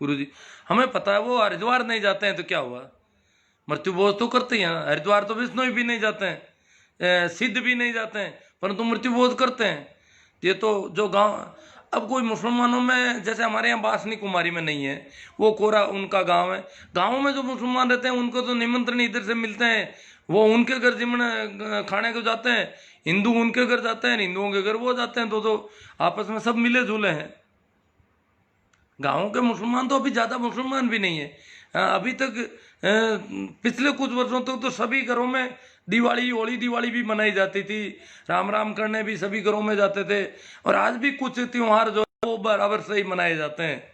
गुरुजी। हमें पता है वो हरिद्वार नहीं जाते हैं तो क्या हुआ, मृत्यु भोज तो करते हैं। हरिद्वार तो विष्णु भी नहीं जाते हैं, सिद्ध भी नहीं जाते हैं, परंतु मृत्यु भोज करते हैं। ये तो जो गांव, अब कोई मुसलमानों में जैसे हमारे यहाँ बासनी कुमारी में नहीं है, वो कोरा उनका गांव है। गांव में जो मुसलमान रहते हैं उनको तो निमंत्रण इधर से मिलते हैं, वो उनके घर जिमन खाने को जाते हैं, हिंदू उनके घर जाते हैं, हिंदुओं के घर वो जाते हैं, तो आपस में सब मिले जुले हैं। गाँव के मुसलमान तो अभी ज़्यादा मुसलमान भी नहीं है। अभी तक पिछले कुछ वर्षों तक तो सभी घरों में दिवाली, होली दिवाली भी मनाई जाती थी, राम राम करने भी सभी घरों में जाते थे, और आज भी कुछ त्योहार जो है वो बराबर से ही मनाए जाते हैं।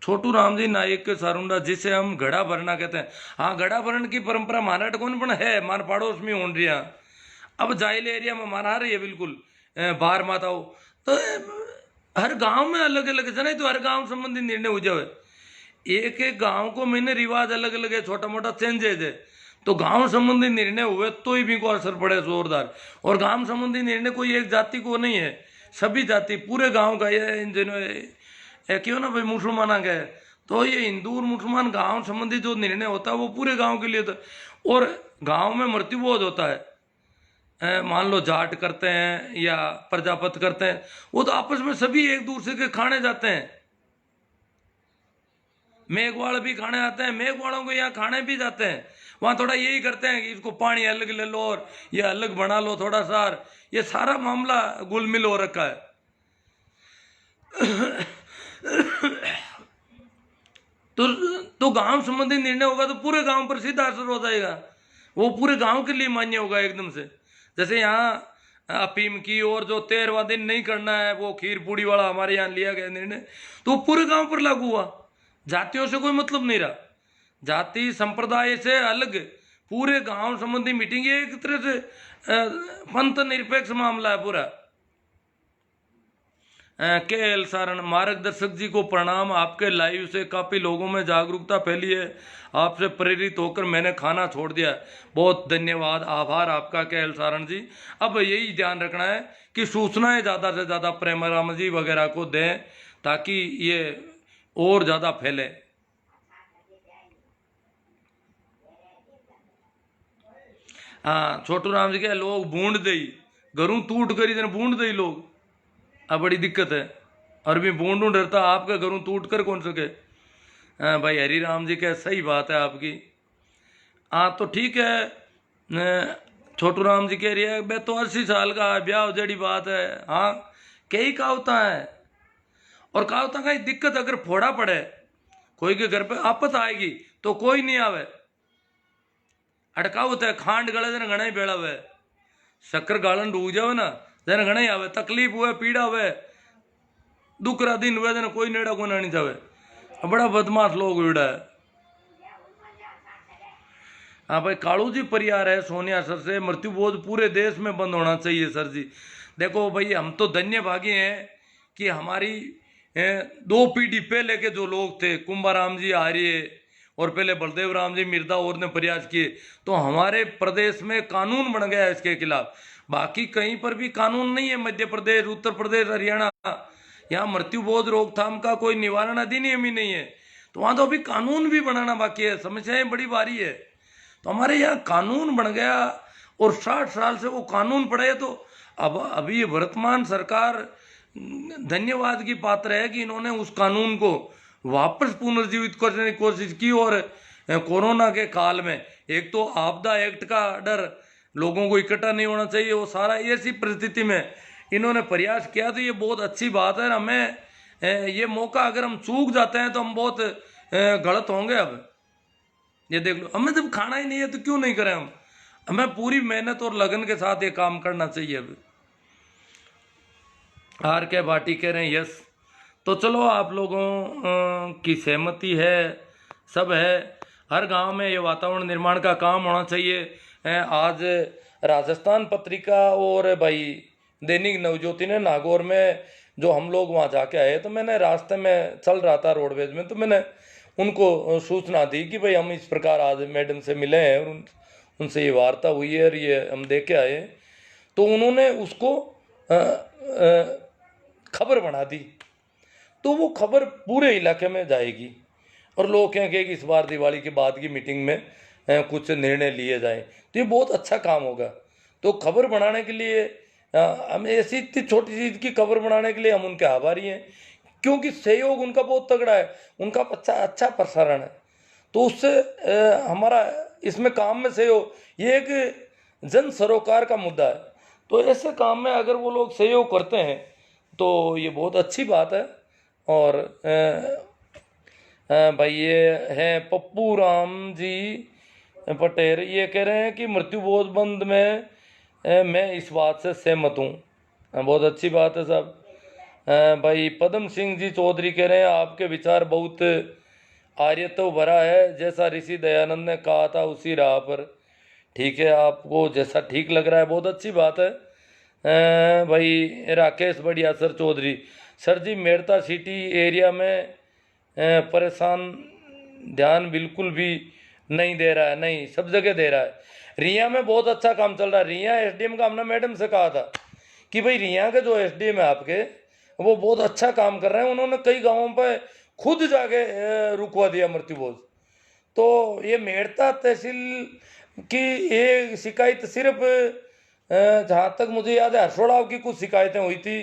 छोटू राम जी नायक के सारुंडा, जिसे हम घड़ा भरना कहते हैं। हाँ, घड़ा भरण की परंपरा महाराष्ट्र कौन पण है, मार पड़ोस में हो रही है। अब जाइल एरिया में मना रही है बिल्कुल, बाहर माताओ तो हर गांव में अलग अलग है, तो हर गांव संबंधी निर्णय हो जाए। एक एक गांव को मैंने रिवाज अलग अलग है, छोटा मोटा चेंजेज है, तो गांव संबंधी निर्णय हुए तो ही भी को असर पड़े जोरदार। और गांव संबंधी निर्णय कोई एक जाति को नहीं है, सभी जाति पूरे गांव का ये क्यों ना भाई मुसलमान आ गए, तो ये हिंदू और मुसलमान गांव संबंधी जो निर्णय होता है वो पूरे गांव के लिए था। और गांव में मृत्यु बहुत होता है, मान लो जाट करते हैं या प्रजापत करते हैं, वो तो आपस में सभी एक दूसरे के खाने जाते हैं। मेघवाड़ भी खाने आते हैं, मेघवाड़ों को यहाँ खाने भी जाते हैं। वहां थोड़ा यही करते हैं कि इसको पानी अलग ले लो और ये अलग बना लो थोड़ा सा, ये सारा मामला गुलमिल हो रखा है। तो गांव संबंधी निर्णय होगा तो पूरे गांव पर सीधा असर हो जाएगा, वो पूरे गांव के लिए मान्य होगा एकदम से। जैसे यहाँ अफीम की और जो 13वां दिन नहीं करना है, वो खीर पूड़ी वाला हमारे यहाँ लिया गया निर्णय, तो वो पूरे गांव पर लागू हुआ। जातियों से कोई मतलब नहीं रहा, जाति संप्रदाय से अलग पूरे गांव संबंधी मीटिंग, ये एक तरह से पंथ निरपेक्ष मामला है पूरा। के एल सारण मार्गदर्शक जी को प्रणाम, आपके लाइव से काफ़ी लोगों में जागरूकता फैली है, आपसे प्रेरित होकर मैंने खाना छोड़ दिया। बहुत धन्यवाद, आभार आपका के एल सारण जी। अब यही ध्यान रखना है कि सूचनाएं ज़्यादा से ज़्यादा प्रेमराम जी वगैरह को दें ताकि ये और ज़्यादा फैले। हाँ, छोटू राम जी के लोग बूंद दई घरों टूट कर इधर बूंद दई लोग, अब बड़ी दिक्कत है। और भी बूंद डरता आपके घरों टूट कर कौन सके। हाँ भाई, हरी राम जी के सही बात है आपकी। हाँ तो ठीक है, छोटू राम जी कह रही है मैं तो 80 साल का है, ब्याह जड़ी बात है। हाँ, कई कहावता है, और कहावता का दिक्कत अगर फोड़ा पड़े कोई के घर पे आपत आएगी तो कोई नहीं आवे। अटकावत है खांड गले जन घना ही बेड़ा हुए, शक्कर गालन डूब जावे ना जन घना ही आवे, तकलीफ हुए पीड़ा हुए दुख रा दिन हुए जन कोई नेड़ा को नहीं जावे। बड़ा बदमाश लोग उड़ा है। हाँ भाई, कालू जी परिवार है सोनिया सर से, मृत्यु बोझ पूरे देश में बंद होना चाहिए सर जी। देखो भाई, हम तो धन्य भागी हैं कि हमारी 2 पीढ़ी पहले के जो लोग थे, कुंभाराम जी आर्य और पहले बलदेव राम जी मिर्दा और ने प्रयास किए, तो हमारे प्रदेश में कानून बन गया इसके खिलाफ। बाकी कहीं पर भी कानून नहीं है, मध्य प्रदेश, उत्तर प्रदेश, हरियाणा, यहाँ मृत्यु बोझ रोकथाम का कोई निवारण अधिनियम ही नहीं है, तो वहाँ तो अभी कानून भी बनाना बाकी है। समस्याएं बड़ी भारी है, तो हमारे यहाँ कानून बन गया और 60 साल से वो कानून पड़े, तो अब अभी वर्तमान सरकार धन्यवाद की पात्र है कि इन्होंने उस कानून को वापस पुनर्जीवित करने की कोशिश की। और कोरोना के काल में एक तो आपदा एक्ट का डर, लोगों को इकट्ठा नहीं होना चाहिए, वो सारा ऐसी परिस्थिति में इन्होंने प्रयास किया, तो ये बहुत अच्छी बात है। हमें ये मौका अगर हम चूक जाते हैं तो हम बहुत गलत होंगे। अब ये देख लो, हमें जब खाना ही नहीं है तो क्यों नहीं करें हम, हमें पूरी मेहनत और लगन के साथ ये काम करना चाहिए। अब आर के भाटी कह रहे हैं यस, तो चलो आप लोगों की सहमति है, सब है। हर गांव में ये वातावरण निर्माण का काम होना चाहिए। आज राजस्थान पत्रिका और भाई दैनिक नवज्योति ने नागौर में जो हम लोग वहाँ जाके आए, तो मैंने रास्ते में चल रहा था रोडवेज में, तो मैंने उनको सूचना दी कि भाई हम इस प्रकार आज मैडम से मिले हैं और उनसे ये वार्ता हुई है और ये हम देख के आए। तो उन्होंने उसको खबर बना दी। तो वो खबर पूरे इलाके में जाएगी और लोग कहेंगे कि इस बार दिवाली के बाद की मीटिंग में कुछ निर्णय लिए जाएं, तो ये बहुत अच्छा काम होगा। तो खबर बनाने के लिए हम ऐसी इतनी छोटी चीज़ की खबर बनाने के लिए हम उनके आभारी हैं, क्योंकि सहयोग उनका बहुत तगड़ा है, उनका अच्छा अच्छा प्रसारण है। तो उससे हमारा इसमें काम में सहयोग, ये एक जन सरोकार का मुद्दा है। तो ऐसे काम में अगर वो लोग सहयोग करते हैं तो ये बहुत अच्छी बात है। और भाई ये हैं पप्पू राम जी पटेल, ये कह रहे हैं कि मृत्यु बोध बंद में मैं इस बात से सहमत हूँ। बहुत अच्छी बात है साहब। भाई पद्म सिंह जी चौधरी कह रहे हैं आपके विचार बहुत आर्यत्व भरा है, जैसा ऋषि दयानंद ने कहा था उसी राह पर। ठीक है, आपको जैसा ठीक लग रहा है, बहुत अच्छी बात है। भाई राकेश बढ़िया सर चौधरी, सर जी मेड़ता सिटी एरिया में परेशान, ध्यान बिल्कुल भी नहीं दे रहा है। नहीं, सब जगह दे रहा है। रिया में बहुत अच्छा काम चल रहा है। रिया एसडीएम का हमने मैडम से कहा था कि भाई रिया के जो एसडीएम है आपके, वो बहुत अच्छा काम कर रहे हैं। उन्होंने कई गांवों पे खुद जाके रुकवा दिया मृत्युभोज। तो ये मेड़ता तहसील की ये शिकायत सिर्फ जहाँ तक मुझे याद है हरसोड़ाव की कुछ शिकायतें हुई थी,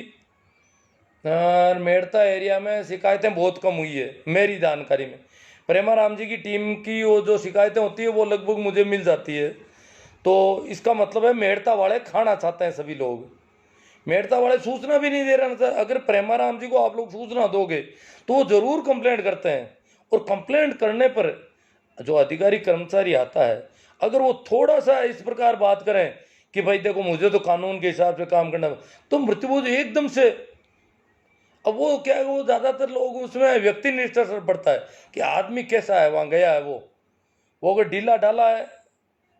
और मेड़ता एरिया में शिकायतें बहुत कम हुई है मेरी जानकारी में। प्रेमाराम जी की टीम की वो जो शिकायतें होती है वो लगभग मुझे मिल जाती है। तो इसका मतलब है मेड़ता वाले खाना चाहते हैं सभी लोग। मेड़ता वाले सूचना भी नहीं दे रहे ना। अगर प्रेमाराम जी को आप लोग सूचना दोगे तो वो जरूर कंप्लेंट करते हैं, और कंप्लेंट करने पर जो अधिकारी कर्मचारी आता है, अगर वो थोड़ा सा इस प्रकार बात करें कि भाई देखो मुझे तो कानून के हिसाब से काम करना, तो मृत्युभोज एकदम से, अब वो क्या है, वो ज़्यादातर लोग उसमें व्यक्तिनिष्ठ असर पड़ता है कि आदमी कैसा है, वहाँ गया है वो अगर ढीला ढाला है,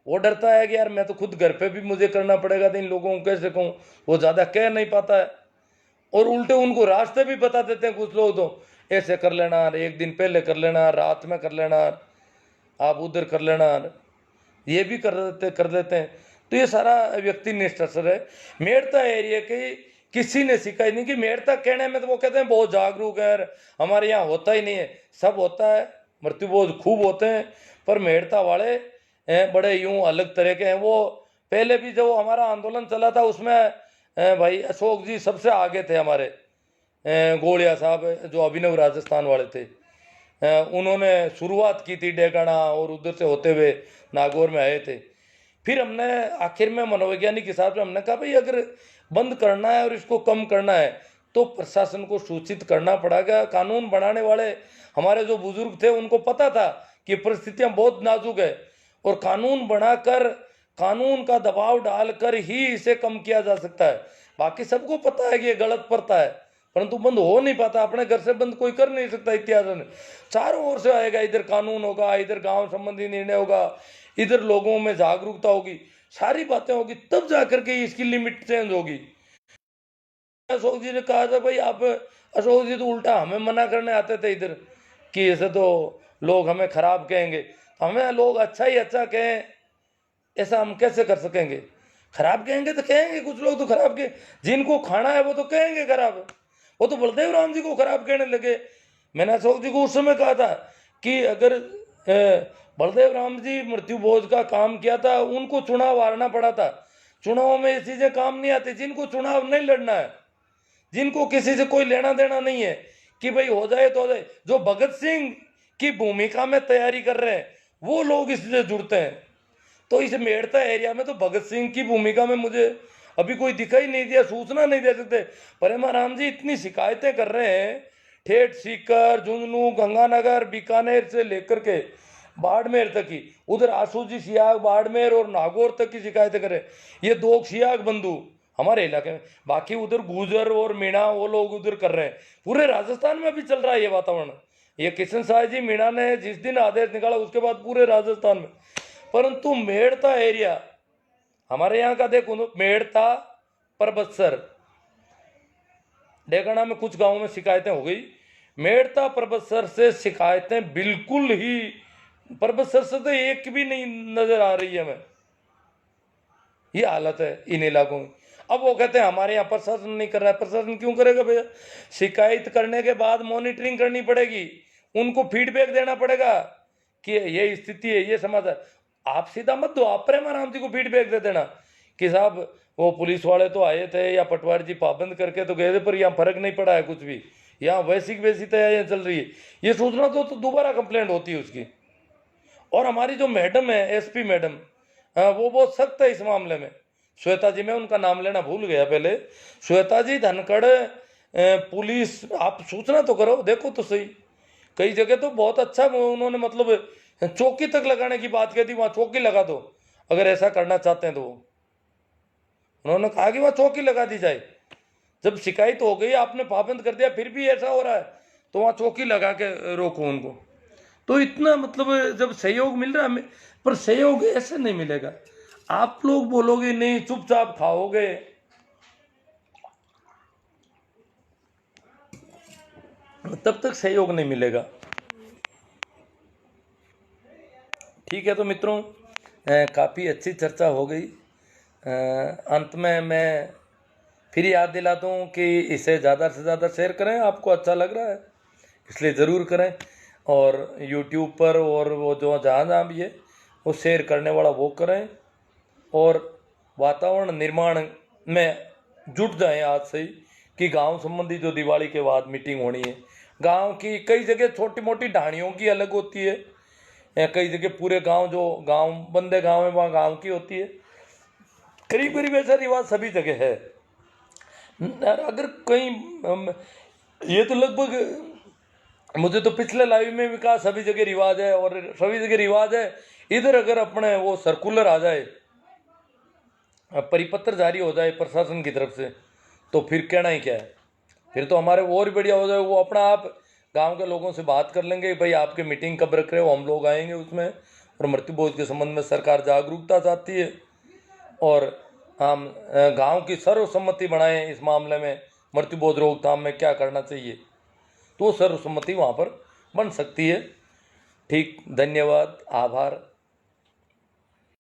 वो डरता है कि यार मैं तो खुद घर पे भी मुझे करना पड़ेगा, तो इन लोगों को कैसे कहूँ, वो ज़्यादा कह नहीं पाता है। और उल्टे उनको रास्ते भी बता देते हैं कुछ लोग, तो ऐसे कर लेना, एक दिन पहले कर लेना, रात में कर लेना, आप उधर कर लेना, ये भी कर देते हैं। तो ये सारा व्यक्तिनिष्ठ असर है। मेड़ता एरिया के किसी ने शिकायत नहीं की। मेड़ता कहने में तो वो कहते हैं बहुत जागरूक है, हमारे यहाँ होता ही नहीं है। सब होता है, मृत्युभोज खूब होते हैं, पर मेड़ता वाले बड़े यूं अलग तरह के हैं। वो पहले भी जो हमारा आंदोलन चला था उसमें भाई अशोक जी सबसे आगे थे हमारे, गोलिया साहब जो अभिनव राजस्थान वाले थे, उन्होंने शुरुआत की थी डेगाना, और उधर से होते हुए नागौर में आए थे। फिर हमने आखिर में मनोवैज्ञानिक हिसाब से हमने कहा भाई अगर बंद करना है और इसको कम करना है तो प्रशासन को सूचित करना पड़ेगा। कानून बनाने वाले हमारे जो बुजुर्ग थे उनको पता था कि परिस्थितियां बहुत नाजुक है, और कानून बनाकर कानून का दबाव डालकर ही इसे कम किया जा सकता है। बाकी सबको पता है कि ये गलत पड़ता है, परंतु बंद हो नहीं पाता। अपने घर से बंद कोई कर नहीं सकता। इतिहास में चारों ओर से आएगा, इधर कानून होगा, इधर गांव संबंधी निर्णय होगा, इधर लोगों में जागरूकता होगी, सारी बातें होगी, तब जाकर के इसकी लिमिट चेंज होगी। अशोक जी ने कहा था भाई आप, अशोक जी तो उल्टा हमें मना करने आते थे इधर कि ऐसे तो लोग हमें खराब कहेंगे। हमें लोग अच्छा ही अच्छा कहें, ऐसा हम कैसे कर सकेंगे? खराब कहेंगे तो कहेंगे, कुछ लोग तो खराब के, जिनको खाना है वो तो कहेंगे खराब। वो तो बलदेव राम जी को खराब कहने लगे। मैंने अशोक जी को उस समय कहा था कि अगर बलदेव राम जी मृत्युभोज का काम किया था, उनको चुनाव हारना पड़ा था। चुनाव में ये चीजें काम नहीं आती। जिनको चुनाव नहीं लड़ना है, जिनको किसी से कोई लेना देना नहीं है कि भाई हो जाए तो हो जाए, जो भगत सिंह की भूमिका में तैयारी कर रहे हैं वो लोग इससे जुड़ते हैं। तो इस मेड़ता एरिया में तो भगत सिंह की भूमिका में मुझे अभी कोई दिखाई नहीं दिया, सूचना नहीं दे सकते। प्रेमाराम जी इतनी शिकायतें कर रहे हैं, ठेठ सीकर, झुंझुनू, गंगानगर, बीकानेर से लेकर के बाड़मेर तक की, उधर आसूजी सियाग, बाड़मेर और नागौर तक की शिकायतें कर रहे हैं। ये दो सियाग बंधु हमारे इलाके में, बाकी उधर गुजर और मीणा वो लोग उधर कर रहे हैं। पूरे राजस्थान में भी चल रहा है ये वातावरण। ये किशन साय जी मीणा ने जिस दिन आदेश निकाला उसके बाद पूरे राजस्थान में, परंतु मेड़ता एरिया हमारे यहाँ का देखो, मेड़ता, परबतसर, डेगाना में कुछ गांवों में शिकायतें हो गई। मेड़ता परबतसर से शिकायतें बिल्कुल ही, परबतसर से तो एक भी नहीं नजर आ रही है हमें। ये हालत है इन इलाकों में। अब वो कहते हैं हमारे यहाँ प्रशासन नहीं कर रहा है। प्रशासन क्यों करेगा भैया? शिकायत करने के बाद मॉनिटरिंग करनी पड़ेगी, उनको फीडबैक देना पड़ेगा कि ये स्थिति है, ये समाधान। आप सीधा मत दो, आप प्रेम आराम जी को फीडबैक दे देना कि साहब वो पुलिस वाले तो आए थे या पटवारी जी पाबंद करके तो गए थे, पर यहाँ फर्क नहीं पड़ा है कुछ भी, यहाँ वैसी की वैसी तैयारियाँ चल रही है। ये सोचना तो दोबारा कंप्लेंट होती है उसकी। और हमारी जो मैडम है, एसपी मैडम, वो बहुत सख्त है इस मामले में। श्वेता जी, मैं उनका नाम लेना भूल गया पहले, श्वेता जी धनखड़ पुलिस, आप सूचना तो करो, देखो तो सही। कई जगह तो बहुत अच्छा उन्होंने मतलब चौकी तक लगाने की बात कहती, वहाँ चौकी लगा दो अगर ऐसा करना चाहते हैं तो। उन्होंने कहा कि वहाँ चौकी लगा दी जाए। जब शिकायत हो गई, आपने पाबंद कर दिया, फिर भी ऐसा हो रहा है, तो वहाँ चौकी लगा के रोको उनको। तो इतना मतलब जब सहयोग मिल रहा है, पर सहयोग ऐसे नहीं मिलेगा। आप लोग बोलोगे नहीं, चुपचाप खाओगे, तब तक सहयोग नहीं मिलेगा। ठीक है, तो मित्रों काफ़ी अच्छी चर्चा हो गई। अंत में मैं फिर याद दिलाता हूँ कि इसे ज़्यादा से ज़्यादा शेयर करें। आपको अच्छा लग रहा है इसलिए ज़रूर करें, और YouTube पर और वो जो जहाँ भी है वो शेयर करने वाला वो करें, और वातावरण निर्माण में जुट जाएं आज से ही। कि गांव संबंधी जो दिवाली के बाद मीटिंग होनी है, गांव की कई जगह छोटी मोटी ढाणियों की अलग होती है, या कई जगह पूरे गांव, जो गांव बंदे गांव है वहाँ गांव की होती है। करीब करीब ऐसा रिवाज सभी जगह है। अगर कहीं ये तो लगभग, मुझे तो पिछले लाइव में भी कहा सभी जगह रिवाज है, और सभी जगह रिवाज है। इधर अगर अपने वो सर्कुलर आ जाए, परिपत्र जारी हो जाए प्रशासन की तरफ से, तो फिर कहना ही क्या है। फिर तो हमारे और भी बढ़िया हो जाए। वो अपना आप गांव के लोगों से बात कर लेंगे, भाई आपके मीटिंग कब रख रहे हो, हम लोग आएंगे उसमें। और मृत्यु भोज के संबंध में सरकार जागरूकता चाहती है, और हम गांव की सर्वसम्मति बनाएं इस मामले में, मृत्यु भोज रोकथाम में क्या करना चाहिए, तो सर्वसम्मति वहाँ पर बन सकती है। ठीक, धन्यवाद, आभार।